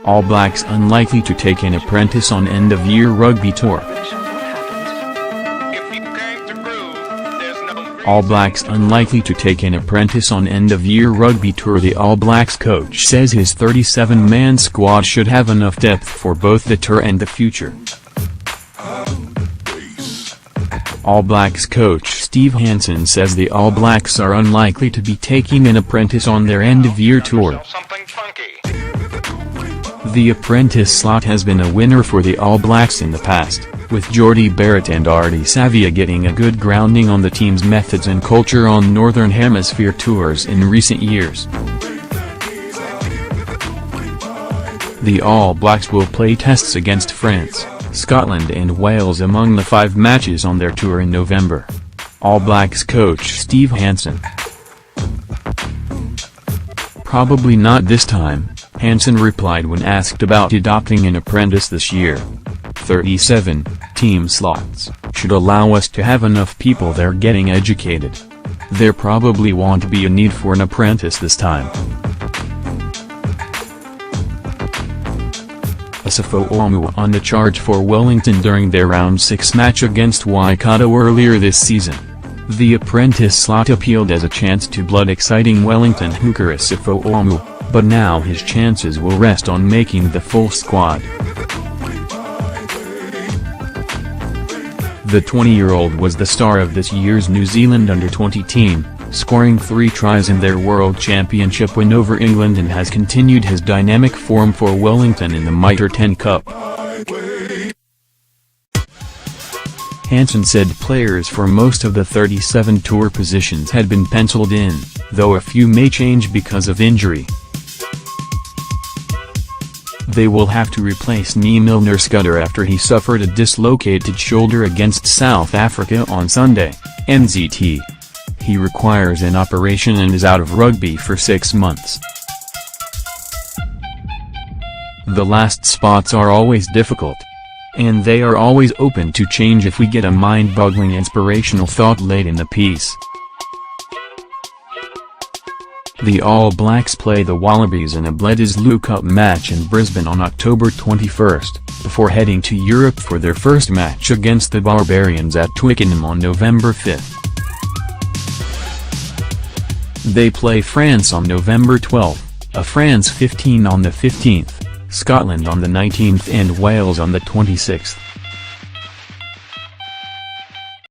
All Blacks unlikely to take an apprentice on end-of-year rugby tour. All Blacks unlikely to take an apprentice on end-of-year rugby tour. The All Blacks coach says his 37-man squad should have enough depth for both the tour and the future. All Blacks coach Steve Hansen says the All Blacks are unlikely to be taking an apprentice on their end-of-year tour. The apprentice slot has been a winner for the All Blacks in the past, with Jordy Barrett and Artie Savia getting a good grounding on the team's methods and culture on Northern Hemisphere tours in recent years. The All Blacks will play tests against France, Scotland and Wales among the 5 matches on their tour in November. All Blacks coach Steve Hansen: "Probably not this time," Hansen replied when asked about adopting an apprentice this year. 37 team slots should allow us to have enough people there getting educated. There probably won't be a need for an apprentice this time. Asafo Omu on the charge for Wellington during their Round 6 match against Waikato earlier this season. The apprentice slot appealed as a chance to blood exciting Wellington hooker Asafo Omu, but now his chances will rest on making the full squad. The 20-year-old was the star of this year's New Zealand under-20 team, scoring 3 tries in their World Championship win over England, and has continued his dynamic form for Wellington in the Mitre 10 Cup. Hansen said players for most of the 37 tour positions had been penciled in, though a few may change because of injury. They will have to replace Milner Scudder after he suffered a dislocated shoulder against South Africa on Sunday, NZT. He requires an operation and is out of rugby for 6 months. The last spots are always difficult. And they are always open to change if we get a mind-boggling inspirational thought late in the piece. The All Blacks play the Wallabies in a Bledisloe Cup match in Brisbane on October 21, before heading to Europe for their first match against the Barbarians at Twickenham on November 5. They play France on November 12, a France 15 on the 15th, Scotland on the 19th and Wales on the 26th.